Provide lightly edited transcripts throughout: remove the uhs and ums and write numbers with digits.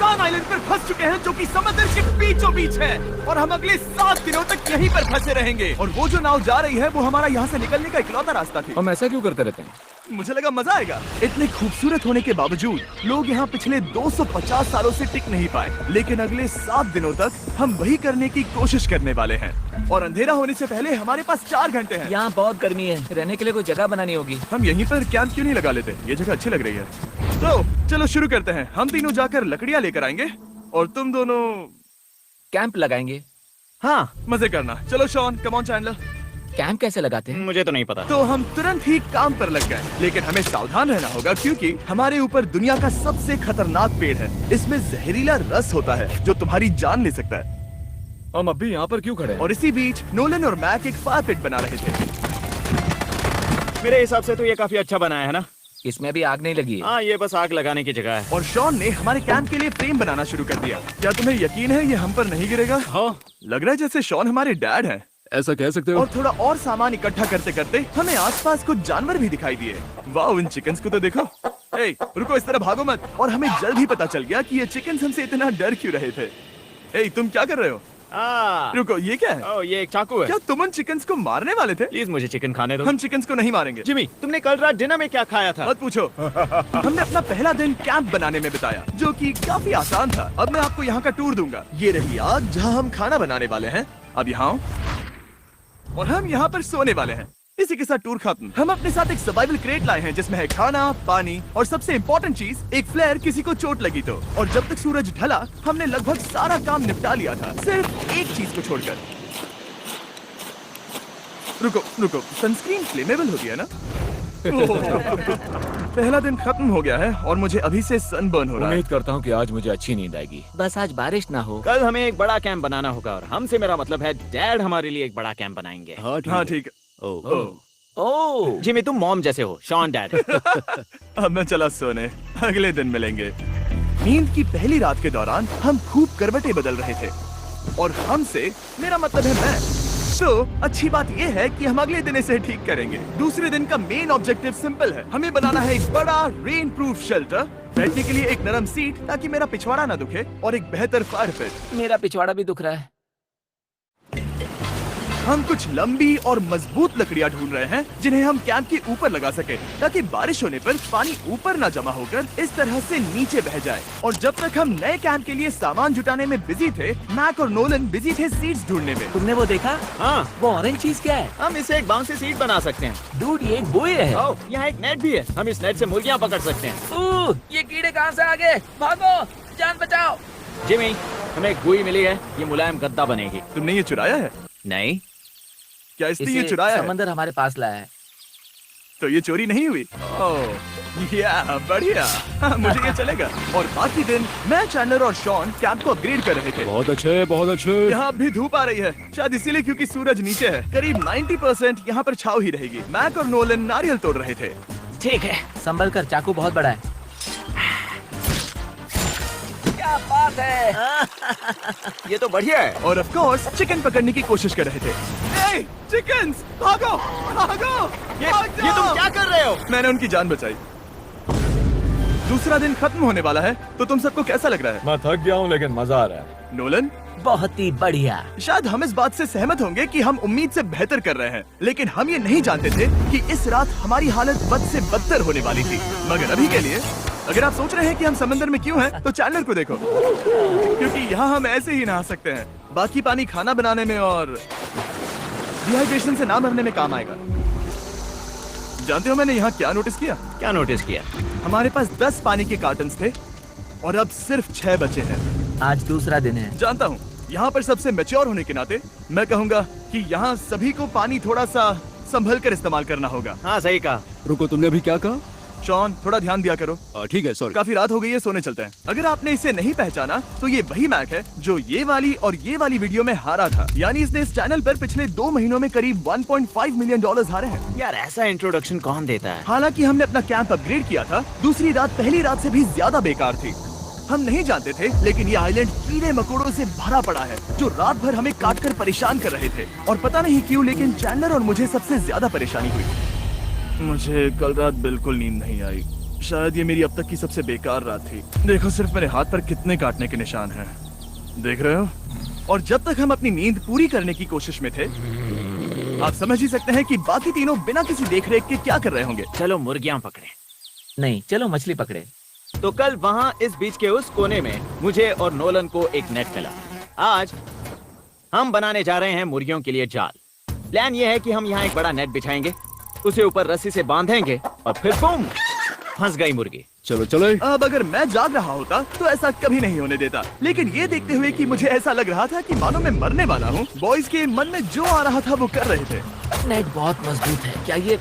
Shawn island पर फंस चुके हैं, जो कि समंदर के बीचों बीच है, और हम अगले 7 दिनों तक यहीं पर फंसे रहेंगे। और वो जो नाव जा रही है वो हमारा यहाँ से निकलने का इकलौता रास्ता थी। हम ऐसा क्यों करते रहते हैं? मुझे लगा मजा आएगा। इतने खूबसूरत होने के बावजूद लोग यहाँ पिछले 250 सालों से टिक नहीं पाए, लेकिन अगले 7 दिनों तक हम वही करने की कोशिश करने वाले हैं। और अंधेरा होने से पहले हमारे पास 4 घंटे हैं। यहाँ बहुत गर्मी है, रहने के लिए कोई जगह बनानी होगी। हम यहीं पर कैंप क्यों नहीं लगा लेते? ये जगह अच्छी लग रही है। तो चलो शुरू करते हैं। हम तीनों जाकर लकड़ियाँ लेकर आएंगे और तुम दोनों कैंप लगाएंगे। हाँ, मजे करना। चलो Shawn, come on Chandler. Camp कैसे लगाते हैं? मुझे तो नहीं पता। तो हम तुरंत ही काम पर लग गए, लेकिन हमें सावधान रहना होगा क्योंकि हमारे ऊपर दुनिया का सबसे खतरनाक पेड़ है। इसमें जहरीला रस होता है जो तुम्हारी जान ले सकता है। हम अभी यहाँ पर क्यों खड़े हैं? और इसी बीच नोलन और मैक एक फायर पिट बना रहे थे। मेरे हिसाब से तो ये काफी अच्छा बनाया है ना? इसमें भी आग नहीं लगी है। हाँ, ये बस आग लगाने की जगह है। और शॉन ने हमारे कैंप के लिए फ्रेम बनाना शुरू कर दिया। क्या तुम्हें यकीन है ये हम पर नहीं गिरेगा? हाँ, लग रहा है जैसे शॉन हमारे डैड हैं। ऐसा कह सकते हो। और थोड़ा और सामान इकट्ठा करते करते हमें आसपास कुछ जानवर भी दिखाई दिए। वाह, इन चिकन्स को तो देखो। ए, रुको, इस तरह भागो मत। और हमें जल्द ही पता चल गया कि ये चिकन्स हमसे इतना डर क्यों रहे थे। ए, तुम क्या कर रहे हो? रुको, ये क्या है? ओह, ये एक चाकू है। क्या तुम उन चिकन्स को मारने वाले थे? प्लीज मुझे चिकन खाने दो। हम चिकन्स को नहीं मारेंगे। जिमी, तुमने कल रात डिनर में क्या खाया था? मत पूछो। हमने अपना पहला दिन कैंप बनाने में बिताया, जो कि काफी आसान था। अब मैं आपको यहाँ का टूर दूंगा। ये रही आग जहाँ हम खाना बनाने वाले हैं। अब यहाँ आओ। और हम यहाँ पर सोने वाले हैं। इसी के साथ टूर खत्म। हम अपने साथ एक सर्वाइवल क्रेट लाए हैं जिसमें है खाना, पानी और सबसे इम्पोर्टेंट चीज, एक फ्लेयर किसी को चोट लगी तो। और जब तक सूरज ढला हमने लगभग सारा काम निपटा लिया था, सिर्फ एक चीज को छोड़कर। रुको रुको, सनस्क्रीन फ्लेमेबल होती है ना? पहला दिन खत्म हो गया है और मुझे अभी से सनबर्न हो रहा है। उम्मीद करता हूँ कि आज मुझे अच्छी नींद आएगी। बस आज बारिश ना हो। कल हमें एक बड़ा कैंप बनाना होगा और हमसे मेरा मतलब है डैड हमारे लिए एक बड़ा कैंप बनाएंगे। हाँ ठीक है। ओह, जिमी, तुम मॉम जैसे हो, शॉन डैड। अब मैं चला सोने, अगले दिन मिलेंगे। नींद की पहली रात के दौरान हम खूब करवटें बदल रहे थे। और हमसे मेरा मतलब है मैं। तो अच्छी बात यह है कि हम अगले दिन इसे ठीक करेंगे। दूसरे दिन का मेन ऑब्जेक्टिव सिंपल है। हमें बनाना है एक बड़ा रेन प्रूफ शेल्टर, बैठने के लिए एक नरम सीट ताकि मेरा पिछवाड़ा ना दुखे, और एक बेहतर फायर पिट। मेरा पिछवाड़ा भी दुख रहा है। हम कुछ लंबी और मजबूत लकड़ियां ढूंढ रहे हैं जिन्हें हम कैंप के ऊपर लगा सके, ताकि बारिश होने पर पानी ऊपर ना जमा होकर इस तरह से नीचे बह जाए। और जब तक हम नए कैंप के लिए सामान जुटाने में बिजी थे, मैक और नोलन बिजी थे सीड्स ढूंढने में। तुमने वो देखा? हाँ, वो ऑरेंज चीज क्या है? हम इसे एक बाउंसी सीट बना सकते हैं। डूड, ये एक बुए है। ओह, यहाँ एक नेट भी है। हम इस नेट से मुर्गियाँ पकड़ सकते हैं। ओह, ये कीड़े कहाँ से आ गए? भागो, जान बचाओ। जिमी, हमें एक बुई मिली है। ये मुलायम गद्दा बनेगी। तुमने ये चुराया है? नहीं, क्या इसलिए ये इसे चुराया है? समंदर हमारे पास लाया है। तो ये चोरी नहीं हुई? ओह, या बढ़िया। हाँ, मुझे ये चलेगा। और बाकी दिन मैं, चैंडलर और शॉन कैंप को अपग्रेड कर रहे थे। बहुत अच्छे, बहुत अच्छे। यहाँ भी धूप आ रही है, शायद इसीलिए क्योंकि सूरज नीचे है। करीब 90% यहाँ पर छाव ही रहेगी। मैक और नोलन नारियल तोड़ रहे थे। ठीक है, संभल कर, चाकू बहुत बड़ा है। क्या बात है? ये तो बढ़िया है। और ऑफ कोर्स चिकन पकड़ने की कोशिश कर रहे थे। ए, चिकन्स, भागो, भागो, भाग ये तुम जाओ। क्या कर रहे हो? मैंने उनकी जान बचाई। दूसरा दिन खत्म होने वाला है, तो तुम सबको कैसा लग रहा है? मैं थक गया हूँ लेकिन मजा आ रहा है। नोलन, बहुत ही बढ़िया। शायद हम इस बात से सहमत होंगे कि हम उम्मीद से बेहतर कर रहे हैं, लेकिन हम ये नहीं जानते थे कि इस रात हमारी हालत बद से बदतर होने वाली थी। मगर अभी के लिए, अगर आप सोच रहे हैं कि हम समंदर में क्यों हैं, तो चैंडलर को देखो, क्योंकि यहाँ हम ऐसे ही नहा सकते हैं। बाकी पानी खाना बनाने में और डिहाइड्रेशन से ना मरने में काम आएगा। जानते हो मैंने यहाँ क्या नोटिस किया? क्या नोटिस किया? हमारे पास 10 पानी के कार्टन्स थे और अब सिर्फ 6 बचे हैं। आज दूसरा दिन है। जानता हूँ, यहाँ पर सबसे मैच्योर होने के नाते मैं कहूँगा कि यहाँ सभी को पानी थोड़ा सा संभल कर इस्तेमाल करना होगा। हाँ, सही कहा। रुको, तुमने अभी क्या कहा? शॉन, थोड़ा ध्यान दिया करो। ठीक है, सॉरी। काफी रात हो गई है, सोने चलते हैं। अगर आपने इसे नहीं पहचाना तो ये वही मैक है जो ये वाली और ये वाली वीडियो में हारा था। यानी इसने इस चैनल पर पिछले 2 महीनों में करीब $1.5 मिलियन हारे हैं। यार, ऐसा इंट्रोडक्शन कौन देता है? हालांकि हमने अपना कैंप अपग्रेड किया था, दूसरी रात पहली रात से भी ज्यादा बेकार थी। हम नहीं जानते थे, लेकिन ये आइलैंड कीड़े मकोड़ों से भरा पड़ा है जो रात भर हमें काट कर परेशान कर रहे थे। और पता नहीं क्यों, लेकिन चैंडलर और मुझे सबसे ज्यादा परेशानी हुई। मुझे कल रात बिल्कुल नींद नहीं आई। शायद ये मेरी अब तक की सबसे बेकार रात थी। देखो सिर्फ मेरे हाथ पर कितने काटने के निशान हैं। देख रहे हो? और जब तक हम अपनी नींद पूरी करने की कोशिश में थे, आप समझ ही सकते हैं कि बाकी तीनों बिना किसी देखरेख के क्या कर रहे होंगे। चलो मुर्गियां पकड़े। नहीं, चलो मछली पकड़े। तो कल वहाँ इस बीच के उस कोने में मुझे और नोलन को एक नेट मिला। आज हम बनाने जा रहे हैं मुर्गियों के लिए जाल। प्लान ये है कि हम यहाँ एक बड़ा नेट बिछाएंगे, उसे ऊपर रस्सी से बांधेंगे और फिर बूम, फंस गई मुर्गी। चलो चलो। अब अगर मैं जाग रहा होता तो ऐसा कभी नहीं होने देता, लेकिन ये देखते हुए कि मुझे ऐसा लग रहा था कि मानो मैं मरने वाला हूँ, बॉयज के मन में जो आ रहा था वो कर रहे थे। नेट बहुत मजबूत है। क्या ये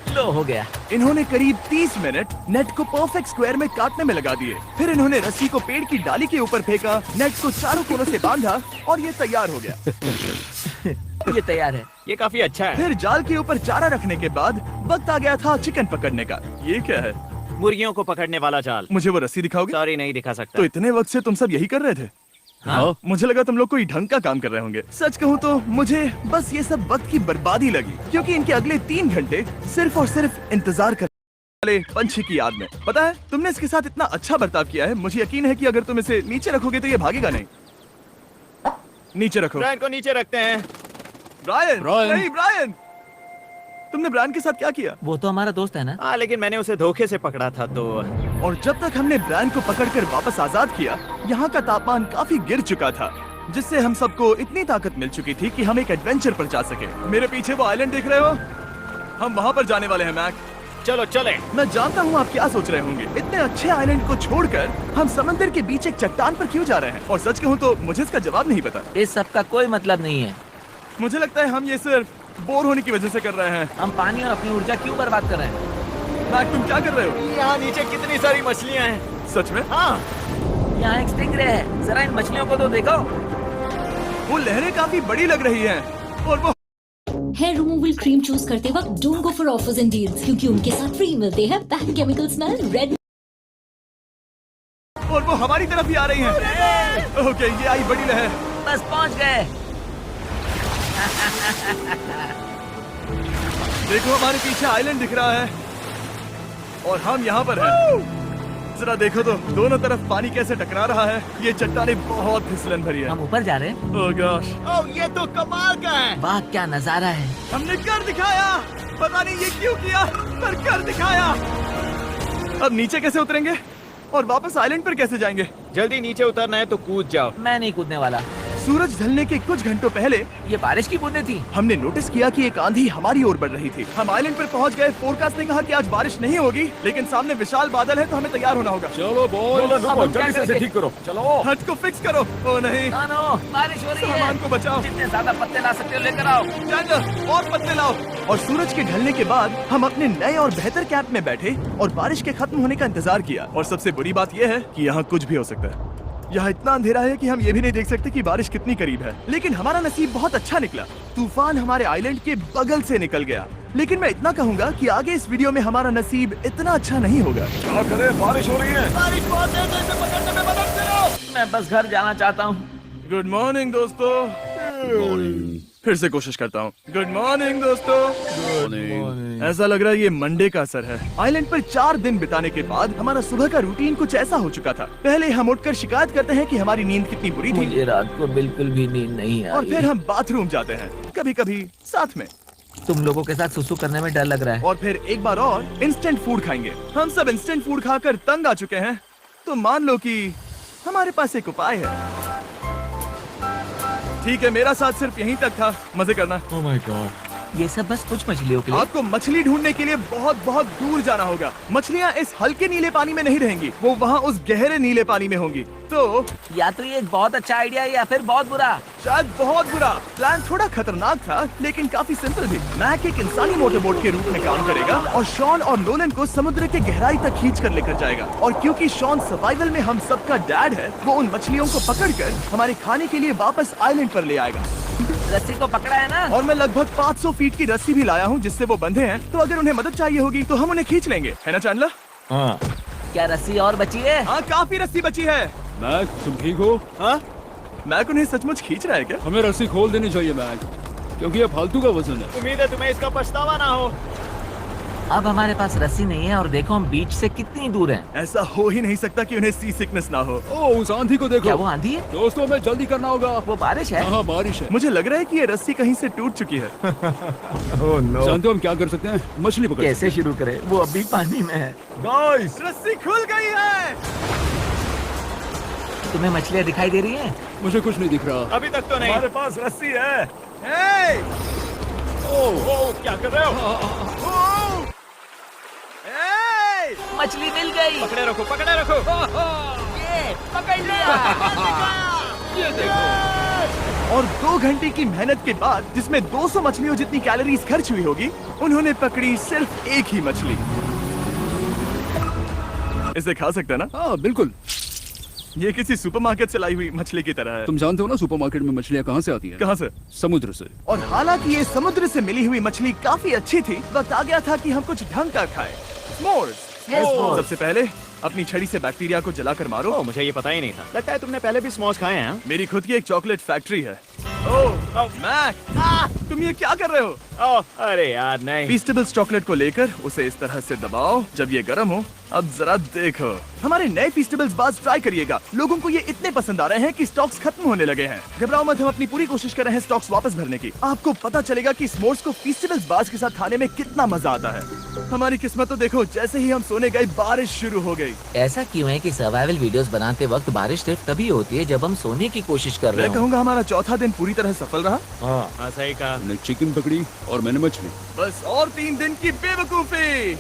लो हो गया? इन्होंने करीब 30 मिनट नेट को परफेक्ट स्क्वायर में काटने में लगा दिए। फिर इन्होंने रस्सी को पेड़ की डाली के ऊपर फेंका, नेट को चारों कोनों से बांधा और ये तैयार हो गया। ये तैयार है। ये काफी अच्छा है। फिर जाल के ऊपर चारा रखने के बाद वक्त आ गया था चिकन पकड़ने का। ये क्या है? मुर्गियों को पकड़ने वाला जाल। मुझे वो रस्सी दिखाओगे? सॉरी, नहीं दिखा सकता। तो इतने वक्त से तुम सब यही कर रहे थे? हाँ। मुझे लगा तुम लोग कोई ढंग का काम कर रहे होंगे। सच कहूँ तो मुझे बस ये सब वक्त की बर्बादी लगी, क्योंकि इनके अगले 3 घंटे सिर्फ और सिर्फ इंतजार कर वाले पंछी की याद में। पता है, तुमने इसके साथ इतना अच्छा बर्ताव किया है, मुझे यकीन है कि अगर तुम इसे नीचे रखोगे तो ये भागेगा नहीं। नीचे रखो। ब्रायन को नीचे रखते हैं। Brian, Brian. नहीं ब्रायन, तुमने ब्रायन के साथ क्या किया? वो तो हमारा दोस्त है ना। हाँ, लेकिन मैंने उसे धोखे से पकड़ा था तो। और जब तक हमने ब्रायन को पकड़कर वापस आजाद किया, यहाँ का तापमान काफी गिर चुका था, जिससे हम सबको इतनी ताकत मिल चुकी थी कि हम एक एडवेंचर पर जा सके। मेरे पीछे वो आइलैंड देख रहे हो? हम वहाँ पर जाने वाले हैं मैक। चलो चले। मैं जानता हूँ आप क्या सोच रहे होंगे, इतने अच्छे आइलैंड को छोड़कर हम समंदर के बीच एक चट्टान पर क्यों जा रहे हैं? और सच कहूँ तो मुझे इसका जवाब नहीं पता। इस सब का कोई मतलब नहीं है। मुझे लगता है हम ये सिर्फ बोर होने की वजह से कर रहे हैं। हम पानी और अपनी ऊर्जा क्यों बर्बाद कर रहे हैं? मैक, तुम क्या कर रहे हो? यहाँ नीचे कितनी सारी मछलियाँ हैं। सच में? हाँ। यहाँ एक स्टिंगरे है, जरा इन मछलियों को तो देखो। वो लहरें काफी बड़ी लग रही हैं और वो हेयर रिमूवल क्रीम चूज करते वक्त don't go for offers and deals, क्योंकि उनके साथ फ्री मिलते हैं बैक केमिकल स्मेल रेड। और वो हमारी तरफ ही आ रही हैं। ओके, ये आई बड़ी लहर। बस पहुँच गए। देखो हमारे पीछे आइलैंड दिख रहा है और हम यहाँ पर हैं। जरा देखो तो दोनों तरफ पानी कैसे टकरा रहा है। ये चट्टानें बहुत फिसलन भरी है। हम ऊपर जा रहे हैं। ओह गॉश, ओह, ये तो कमाल का है। वाह, क्या नजारा है। हमने कर दिखाया। पता नहीं ये क्यों किया, पर कर दिखाया। अब नीचे कैसे उतरेंगे और वापस आइलैंड पर कैसे जाएंगे? जल्दी नीचे उतरना है तो कूद जाओ। मैं नहीं कूदने वाला। सूरज ढलने के कुछ घंटों पहले ये बारिश की बूंदें थी। हमने नोटिस किया कि एक आंधी हमारी ओर बढ़ रही थी। हम आइलैंड पर पहुंच गए। फोरकास्ट ने कहा कि आज बारिश नहीं होगी, लेकिन सामने विशाल बादल है तो हमें तैयार होना होगा। चलो बॉय, अब हम क्या जल्दी से इसे करेंगे? ठीक करो। चलो। हट को फिक्स करो। ओ नहीं, नो, बारिश हो रही है। सामान को बचाओ। जितने ज्यादा पत्ते ला सकते हो लेकर आओ। चैंडलर, और पत्ते लाओ। और सूरज के ढलने के बाद हम अपने नए और बेहतर कैंप में बैठे और बारिश के खत्म होने का इंतजार किया। और सबसे बुरी बात यह है कि यहाँ कुछ भी हो सकता है। यहाँ इतना अंधेरा है कि हम ये भी नहीं देख सकते कि बारिश कितनी करीब है। लेकिन हमारा नसीब बहुत अच्छा निकला। तूफान हमारे आइलैंड के बगल से निकल गया। लेकिन मैं इतना कहूँगा कि आगे इस वीडियो में हमारा नसीब इतना अच्छा नहीं होगा। क्या करें, बारिश हो रही है। बारिश बहुत तेज है, इसे पकड़ने में मदद करो। मैं बस घर जाना चाहता हूँ। गुड मॉर्निंग दोस्तों। फिर से कोशिश करता हूँ। गुड मॉर्निंग दोस्तों। ऐसा लग रहा है ये मंडे का असर है। आइलैंड पर 4 दिन बिताने के बाद हमारा सुबह का रूटीन कुछ ऐसा हो चुका था। पहले हम उठकर शिकायत करते हैं कि हमारी नींद कितनी बुरी थी, मुझे रात को बिल्कुल भी नींद नहीं और आई। फिर हम बाथरूम जाते हैं, कभी कभी साथ में, तुम लोगों के साथ सुसु करने में डर लग रहा है। और फिर एक बार और इंस्टेंट फूड खाएंगे। हम सब इंस्टेंट फूड खाकर तंग आ चुके हैं, तो मान लो कि हमारे पास एक उपाय है। ठीक है, मेरा साथ सिर्फ यहीं तक था। मजे करना। Oh my God. ये सब बस कुछ मछलियों के लिए। आपको मछली ढूंढने के लिए बहुत बहुत दूर जाना होगा। मछलियाँ इस हल्के नीले पानी में नहीं रहेंगी, वो वहाँ उस गहरे नीले पानी में होंगी। तो या तो ये एक बहुत अच्छा आइडिया है या फिर बहुत बुरा। शायद बहुत बुरा। प्लान थोड़ा खतरनाक था, लेकिन काफी सिंपल भी। मैक एक इंसानी मोटरबोट के रूप में काम करेगा और शॉन और नोलन को समुद्र के गहराई तक खींच कर लेकर जाएगा। और क्योंकि शॉन सर्वाइवल में हम सबका डैड है, वो उन मछलियों को पकड़कर हमारे खाने के लिए वापस आइलैंड पर ले आएगा। रस्सी को पकड़ा है ना? और मैं लगभग 500 फीट की रस्सी भी लाया हूँ जिससे वो बंधे हैं, तो अगर उन्हें मदद चाहिए होगी तो हम उन्हें खींच लेंगे, है ना चैंडलर? हाँ। क्या रस्सी और बची है? हाँ, काफी रस्सी बची है। मैक, तुम ठीक हो? हाँ, मैक उन्हें सचमुच खींच रहा है क्या? हमें रस्सी खोल देनी चाहिए मैक, क्योंकि ये फालतू का वजन है। उम्मीद है तुम्हें इसका पछतावा ना हो। अब हमारे पास रस्सी नहीं है और देखो हम बीच से कितनी दूर हैं। ऐसा हो ही नहीं सकता कि उन्हें सी सिकनेस ना हो। ओ उस आंधी को देखो। क्या वो आंधी है? दोस्तों में जल्दी करना होगा। वो बारिश है? हाँ बारिश है। मुझे लग रहा है कि ये रस्सी कहीं से टूट चुकी है। जानते हो हम क्या कर सकते हैं? मछली पकड़ कैसे शुरू करें? वो अभी पानी में है। गाइस, रस्सी खुल गई है। तुम्हें मछलियाँ दिखाई दे रही हैं? मुझे कुछ नहीं दिख रहा। अभी तक तो नहीं। हमारे पास रस्सी है। हे! क्या कर रहे हो? हे! मछली मिल गई। पकड़े रखो, पकड़े रखो। ये पकड़ लिया। ये देखो। और 2 घंटे की मेहनत के बाद, जिसमें 200 मछलियों जितनी कैलोरीज खर्च हुई होगी, उन्होंने पकड़ी सिर्फ एक ही मछली। इसे खा सकते हैं ना? हाँ बिल्कुल। ये किसी सुपरमार्केट से लाई हुई मछली की तरह है। तुम जानते हो ना सुपरमार्केट में मछलियाँ कहाँ से आती हैं? कहाँ से? समुद्र से। और हालांकि ये समुद्र से मिली हुई मछली काफी अच्छी थी, वक्त आ गया था कि हम कुछ ढंग का खाएं। S'mores। सबसे पहले अपनी छड़ी से बैक्टीरिया को जलाकर मारो। ओ, मुझे ये पता ही नहीं था। लगता है तुमने पहले भी स्मोक्स खाए हैं। मेरी खुद की एक चॉकलेट फैक्ट्री है। ओह मैक, तुम ये क्या कर रहे हो? ओह, अरे यार नहीं। फीस्टेबल्स चॉकलेट को लेकर उसे इस तरह से दबाओ। जब ये गर्म हो, अब जरा देखो। हमारे नए फीस्टेबल्स बार्स ट्राई करिएगा। लोगों को ये इतने पसंद आ रहे हैं कि स्टॉक्स खत्म होने लगे हैं। घबराओ मत, हम अपनी पूरी कोशिश कर रहे हैं स्टॉक्स वापस भरने की। आपको पता चलेगा कि स्मोर्स को फीस्टेबल्स बार्स के साथ खाने में कितना मजा आता है। हमारी किस्मत तो देखो, जैसे ही हम सोने गए बारिश शुरू हो गई। ऐसा क्यों है कि सर्वाइवल वीडियोस बनाते वक्त बारिश सिर्फ तभी होती है जब हम सोने की कोशिश कर रहे मैं हो? कहूँगा हमारा चौथा दिन पूरी तरह सफल रहा। हाँ सही कहा। हमने चिकन पकड़ी और मैंने मछली। बस और 3 दिन की बेवकूफी।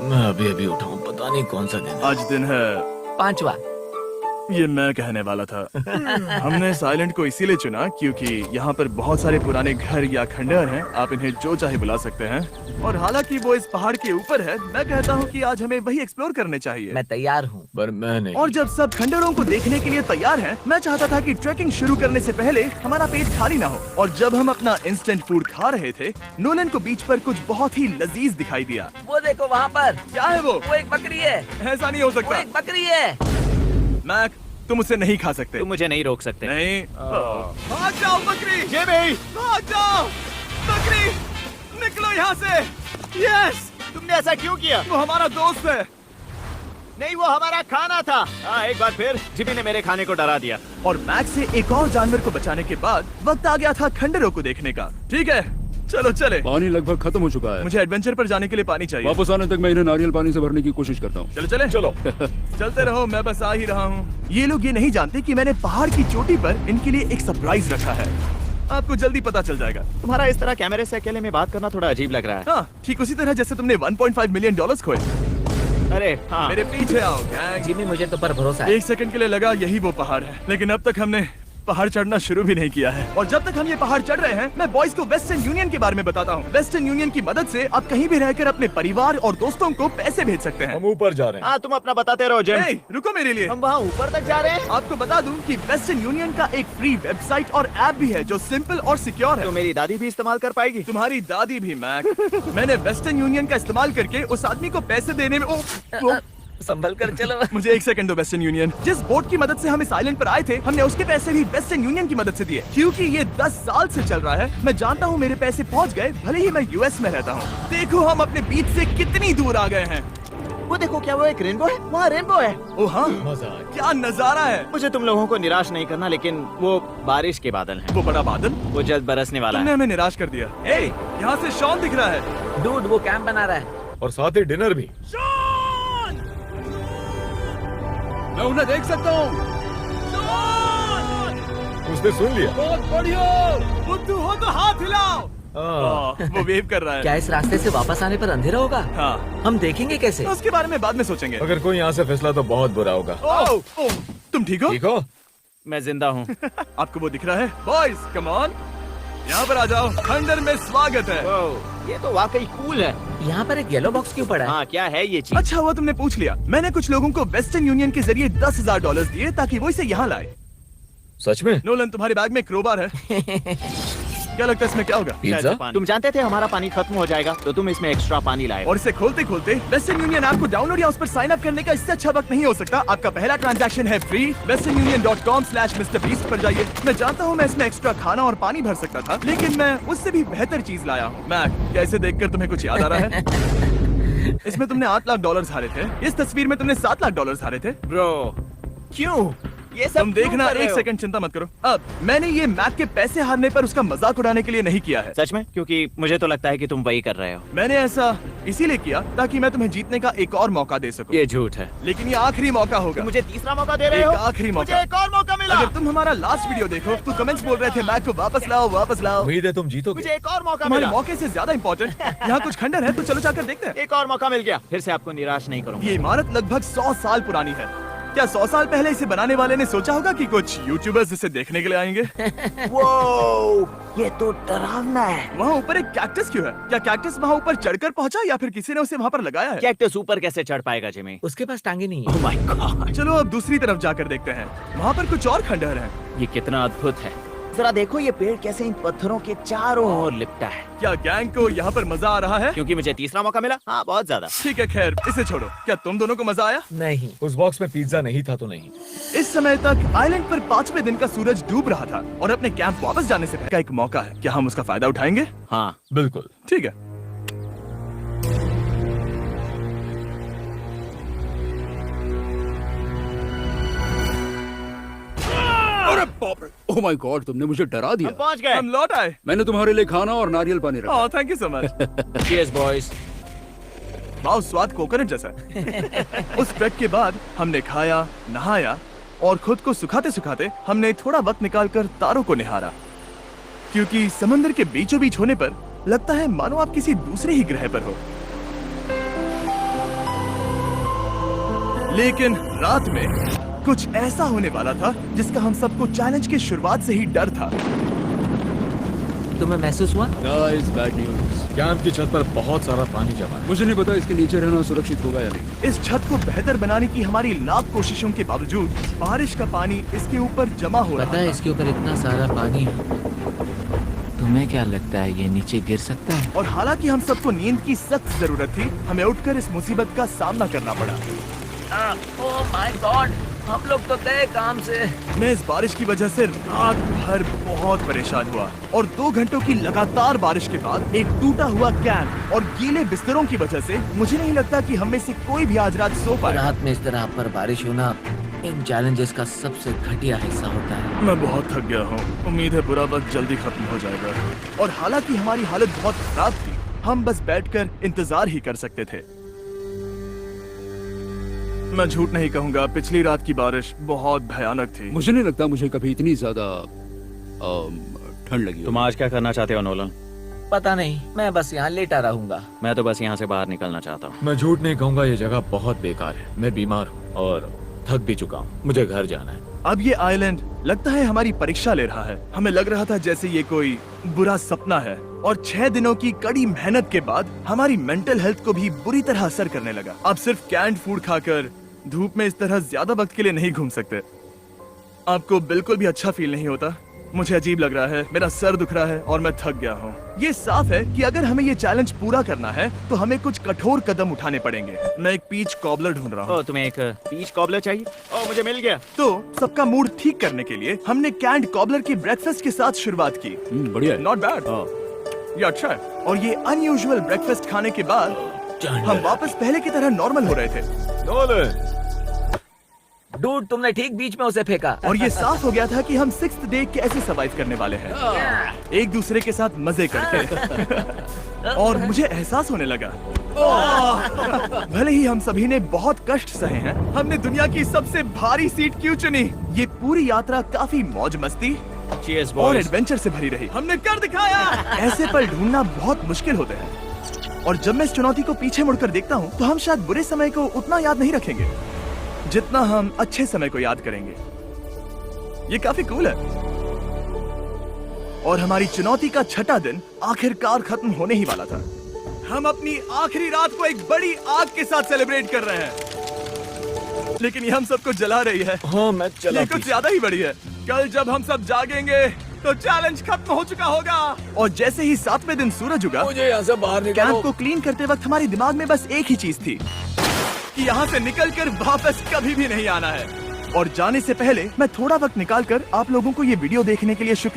मैं अभी अभी उठा हूँ, पता नहीं कौन सा दिन। आज दिन है 5वां। ये मैं कहने वाला था। हमने साइलेंट को इसीलिए चुना क्योंकि यहाँ पर बहुत सारे पुराने घर या खंडहर हैं। आप इन्हें जो चाहे बुला सकते हैं। और हालांकि वो इस पहाड़ के ऊपर है, मैं कहता हूँ कि आज हमें वही एक्सप्लोर करने चाहिए। मैं तैयार हूँ, पर मैं नहीं। और जब सब खंडहरों को देखने के लिए तैयार हैं, मैं चाहता था कि ट्रैकिंग शुरू करने से पहले हमारा पेट खाली ना हो। और जब हम अपना इंस्टेंट फूड खा रहे थे, नोलन को बीच पर कुछ बहुत ही लजीज दिखाई दिया। वो देखो वहाँ पर। क्या है वो? वो एक बकरी है। ऐसा नहीं हो वो सकता। एक बकरी है। मैक, तुम उसे नहीं खा सकते। तुम मुझे नहीं रोक सकते। नहीं। भाग जाओ बकरी। ये भी। भाग जाओ बकरी, निकलो यहाँ से। यस, तुमने ऐसा क्यों किया? वो हमारा दोस्त है। नहीं, वो हमारा खाना था। हाँ, एक बार फिर जिमी ने मेरे खाने को डरा दिया। और मैक्स से एक और जानवर को बचाने के बाद वक्त आ गया था खंडहरों को देखने का। ठीक है, चलो चले। पानी लगभग खत्म हो चुका है। मुझे एडवेंचर पर जाने के लिए पानी चाहिए। वापस आने तक मैं इन्हें नारियल पानी से भरने की कोशिश करता हूँ। चलो चले। चलो चलते रहो, मैं बस आ ही रहा हूँ। ये लोग ये नहीं जानते कि मैंने पहाड़ की चोटी पर इनके लिए एक सरप्राइज रखा है। आपको जल्दी पता चल जाएगा। तुम्हारा इस तरह कैमरे से अकेले में बात करना थोड़ा अजीब लग रहा है। हाँ, ठीक उसी तरह जैसे तुमने $1.5 मिलियन खोए। अरे हाँ। मेरे पीछे आओ गैंग। जिमी, मुझे तो पर भरोसा है। 1 सेकंड के लिए लगा यही वो पहाड़ है, लेकिन अब तक हमने पहाड़ चढ़ना शुरू भी नहीं किया है। और जब तक हम ये पहाड़ चढ़ रहे हैं, मैं बॉयज को वेस्टर्न यूनियन के बारे में बताता हूँ। वेस्टर्न यूनियन की मदद से आप कहीं भी रहकर अपने परिवार और दोस्तों को पैसे भेज सकते हैं। ऊपर जा रहे हैं। हाँ, तुम अपना बताते रहो जिम। Hey, रुको मेरे लिए। हम वहाँ ऊपर तक जा रहे हैं। आपको बता दूं कि वेस्टर्न यूनियन का एक फ्री वेबसाइट और ऐप भी है जो सिंपल और सिक्योर है। तो मेरी दादी भी इस्तेमाल कर पाएगी। तुम्हारी दादी भी मैक। मैंने वेस्टर्न यूनियन का इस्तेमाल करके उस आदमी को पैसे देने में संभल कर चलो। मुझे 1 सेकंड दो। वेस्टर्न यूनियन, जिस बोट की मदद से हम इस आइलैंड पर आए थे, हमने उसके पैसे भी वेस्टर्न यूनियन की मदद से दिए। क्योंकि ये 10 साल से चल रहा है, मैं जानता हूँ मेरे पैसे पहुँच गए, भले ही मैं यूएस में रहता हूँ। देखो हम अपने बीच से कितनी दूर आ गए हैं। वो देखो, क्या वो एक रेनबो है? वहाँ रेनबो है। ओ हाँ, क्या नजारा है। मुझे तुम लोगों को निराश नहीं करना, लेकिन वो बारिश के बादल हैं। वो बड़ा बादल, वो जल्द बरसने वाला तुमने है। हमें निराश कर दिया। ए, यहाँ से शॉन दिख रहा है। डूड, वो कैंप बना रहा है। और साथ ही डिनर भी। मैं उन्हें देख सकता हूँ। उसने सुन लिया। बहुत बढ़िया। बुद्धू हो तो हाथ हिलाओ। वो वेव कर रहा है। क्या इस रास्ते से वापस आने पर अंधेरा होगा? हाँ, हम देखेंगे कैसे? उसके बारे में बाद में सोचेंगे। अगर कोई यहाँ से फिसला तो बहुत बुरा होगा। ओह, तुम ठीक हो? ठीक हो? मैं जिंदा हूँ। आपको वो दिख रहा है? बॉयज कम ऑन, यहाँ पर आ जाओ। खंडर में स्वागत है। ओह, ये तो वाकई कूल है। यहाँ पर एक येलो बॉक्स क्यों पड़ा है? हाँ, क्या है ये चीज? अच्छा हुआ तुमने पूछ लिया। मैंने कुछ लोगों को वेस्टर्न यूनियन के जरिए $10,000 दिए ताकि वो इसे यहाँ लाए। सच में? नोलन, तुम्हारे बैग में क्रोबार है। क्या लगता है इसमें क्या होगा? पिज्जा? तुम जानते थे हमारा पानी खत्म हो जाएगा तो तुम इसमें एक्स्ट्रा पानी लाए। और इसे खोलते खोलते वेस्टर्न यूनियन ऐप को डाउनलोड या उस पर साइन अप करने का इससे अच्छा वक्त नहीं हो सकता। आपका पहला ट्रांजैक्शन है फ्री। westernunion.com/MrBeast पर जाइए। मैं जानता हूँ मैं इसमें एक्स्ट्रा खाना और पानी भर सकता था, लेकिन मैं उससे भी बेहतर चीज लाया हूँ। मैक, क्या इसे देखकर तुम्हें कुछ याद आ रहा है? इसमें तुमने $8 लाख हारे थे। इस तस्वीर में तुमने $7 लाख हारे थे। ब्रो, क्यों ये सब तुम देखना, क्यों कर रहे एक हो? सेकंड चिंता मत करो। अब मैंने ये मैक के पैसे हारने पर उसका मजाक उड़ाने के लिए नहीं किया है। सच में? क्योंकि मुझे तो लगता है कि तुम वही कर रहे हो। मैंने ऐसा इसीलिए किया ताकि मैं तुम्हें जीतने का एक और मौका दे सकूं। ये झूठ है। लेकिन ये आखिरी मौका होगा। मुझे तीसरा मौका दे रहे हो? एक आखिरी मौका। मुझे एक और मौका मिला। अगर तुम हमारा लास्ट वीडियो देखो तो कमेंट्स बोल रहे थे मैक को वापस लाओ, वापस लाओ। उम्मीद है तुम जीतोगे। मुझे एक और मौका तुम्हारे मिला। मौके से ज्यादा इंपॉर्टेंट यहाँ कुछ खंडर है, तो चलो जाकर देखते हैं। एक और मौका मिल गया। फिर से आपको निराश नहीं करूंगा। ये इमारत लगभग 100 साल पुरानी है। क्या 100 साल पहले इसे बनाने वाले ने सोचा होगा कि कुछ यूट्यूबर्स इसे देखने के लिए आएंगे? ये तो डरावना है। वहाँ ऊपर एक कैक्टस क्यों है? क्या कैक्टस वहाँ ऊपर चढ़कर पहुँचा या फिर किसी ने उसे वहाँ पर लगाया है? कैक्टस ऊपर कैसे चढ़ पाएगा जिमी? उसके पास टांगे नहीं है। ओह माय गॉड, चलो अब दूसरी तरफ जाकर देखते हैं। वहाँ पर कुछ और खंडहर हैं। ये कितना अद्भुत है। जरा देखो ये पेड़ कैसे इन पत्थरों के चारों ओर लिपटा है। क्या गैंग को यहाँ पर मजा आ रहा है? क्योंकि मुझे तीसरा मौका मिला। हाँ, बहुत ज्यादा। ठीक है, खैर इसे छोड़ो। क्या तुम दोनों को मजा आया? नहीं। उस बॉक्स में पिज्जा नहीं था तो नहीं। इस समय तक आइलैंड पर 5वें दिन का सूरज डूब रहा था और अपने कैंप वापस जाने से पहले का एक मौका है। क्या हम उसका फायदा उठाएंगे? हाँ, बिल्कुल। ठीक है। अरे बाप रे, ओह माय गॉड, तुमने मुझे डरा दिया। हम पहुंच गए। हम लौट आए। मैंने तुम्हारे लिए खाना और नारियल पानी रखा। Oh, thank you so much. Cheers boys. वाह, स्वाद कोकोनट जैसा है। उस ट्रैक के बाद हमने खाया, नहाया और खुद को सुखाते सुखाते हमने थोड़ा वक्त निकालकर तारों को निहारा, क्योंकि समंदर के बीचों बीच होने पर लगता है मानो आप किसी दूसरे ही ग्रह पर हो। लेकिन रात में कुछ ऐसा होने वाला था जिसका हम सबको चैलेंज की शुरुआत से ही डर था। तुम्हें महसूस हुआ? Guys, bad news. कैंप की छत पर बहुत सारा पानी जमा है। मुझे नहीं पता इसके नीचे रहना सुरक्षित होगा या नहीं। इस छत को बेहतर बनाने की हमारी लाख कोशिशों के बावजूद बारिश का पानी इसके ऊपर जमा हो रहा पता है था। इसके ऊपर इतना सारा पानी है। तुम्हें क्या लगता है ये नीचे गिर सकता है? और हालांकि हम सबको नींद की सख्त जरूरत थी, हमें उठकर इस मुसीबत का सामना करना पड़ा। ओह माय गॉड, हम लोग तो गए काम से। मैं इस बारिश की वजह से रात भर बहुत परेशान हुआ और 2 घंटों की लगातार बारिश के बाद एक टूटा हुआ कैंप और गीले बिस्तरों की वजह से मुझे नहीं लगता कि हम में से कोई भी आज रात सो पाए। रात में इस तरह पर बारिश होना इन चैलेंजेस का सबसे घटिया हिस्सा होता है। मैं बहुत थक गया हूँ। उम्मीद है बुरा वक्त जल्दी खत्म हो जाएगा। और हालांकि हमारी हालत बहुत खराब थी, हम बस बैठकर इंतजार ही कर सकते थे। मैं झूठ नहीं कहूंगा, पिछली रात की बारिश बहुत भयानक थी। मुझे नहीं लगता मुझे कभी इतनी ज्यादा ठंड लगी हो। तुम आज क्या करना चाहते हो नोलन? पता नहीं, मैं बस यहाँ लेटा रहूंगा। मैं तो बस यहाँ से बाहर निकलना चाहता हूँ। मैं झूठ नहीं कहूँगा, ये जगह बहुत बेकार है। मैं बीमार हूँ और थक भी चुका हूँ। मुझे घर जाना है। अब ये आइलैंड लगता है हमारी परीक्षा ले रहा है। हमें लग रहा था जैसे ये कोई बुरा सपना है और 6 दिनों की कड़ी मेहनत के बाद हमारी मेंटल हेल्थ को भी बुरी तरह असर करने लगा। अब सिर्फ कैंड फूड खाकर धूप में इस तरह ज्यादा वक्त के लिए नहीं घूम सकते। आपको बिल्कुल भी अच्छा फील नहीं होता? मुझे अजीब लग रहा है, मेरा सर दुख रहा है और मैं थक गया हूँ। ये साफ है कि अगर हमें ये चैलेंज पूरा करना है तो हमें कुछ कठोर कदम उठाने पड़ेंगे। मैं एक पीच कॉबलर ढूंढ रहा हूँ। ओह, तुम्हें एक पीच कॉबलर चाहिए? ओह, मुझे मिल गया। तो सबका मूड ठीक करने के लिए हमने कैंड कॉबलर की ब्रेकफास्ट के साथ शुरुआत की। बढ़िया है। नॉट बैड, ये अच्छा है। और ये अनयूजुअल ब्रेकफास्ट खाने के बाद हम वापस पहले की तरह नॉर्मल हो रहे थे। नोलन, डूड, तुमने ठीक बीच में उसे फेंका। और ये साफ हो गया था कि हम 6th डे कैसे सरवाइव करने वाले हैं, एक दूसरे के साथ मजे करके। और मुझे एहसास होने लगा, भले ही हम सभी ने बहुत कष्ट सहे हैं, हमने दुनिया की सबसे भारी सीट क्यों चुनी। ये पूरी यात्रा काफी मौज मस्ती Cheers, और boys. एडवेंचर से भरी रही। हमने कर दिखाया। ऐसे पल ढूंढना बहुत मुश्किल होते हैं और जब मैं इस चुनौती को पीछे मुड़कर देखता हूँ तो हम शायद बुरे समय को उतना याद नहीं रखेंगे जितना हम अच्छे समय को याद करेंगे। ये काफी कूल है। और हमारी चुनौती का 6ठा दिन आखिरकार खत्म होने ही वाला था। हम अपनी आखिरी रात को एक बड़ी आग के साथ सेलिब्रेट कर रहे हैं, लेकिन ये हम सबको जला रही है। हाँ मैं चला ये कुछ ज्यादा ही बड़ी है। कल जब हम सब जागेंगे तो चैलेंज खत्म हो चुका होगा। और जैसे ही 7वें दिन सूरज उगा, मुझे यहाँ से बाहर कैंप निकालो। को क्लीन करते वक्त हमारे दिमाग में बस एक ही चीज थी कि यहाँ से निकलकर वापस कभी भी नहीं आना है। और जाने से पहले मैं थोड़ा वक्त निकालकर आप लोगों को ये वीडियो देखने के लिए शुक्रिया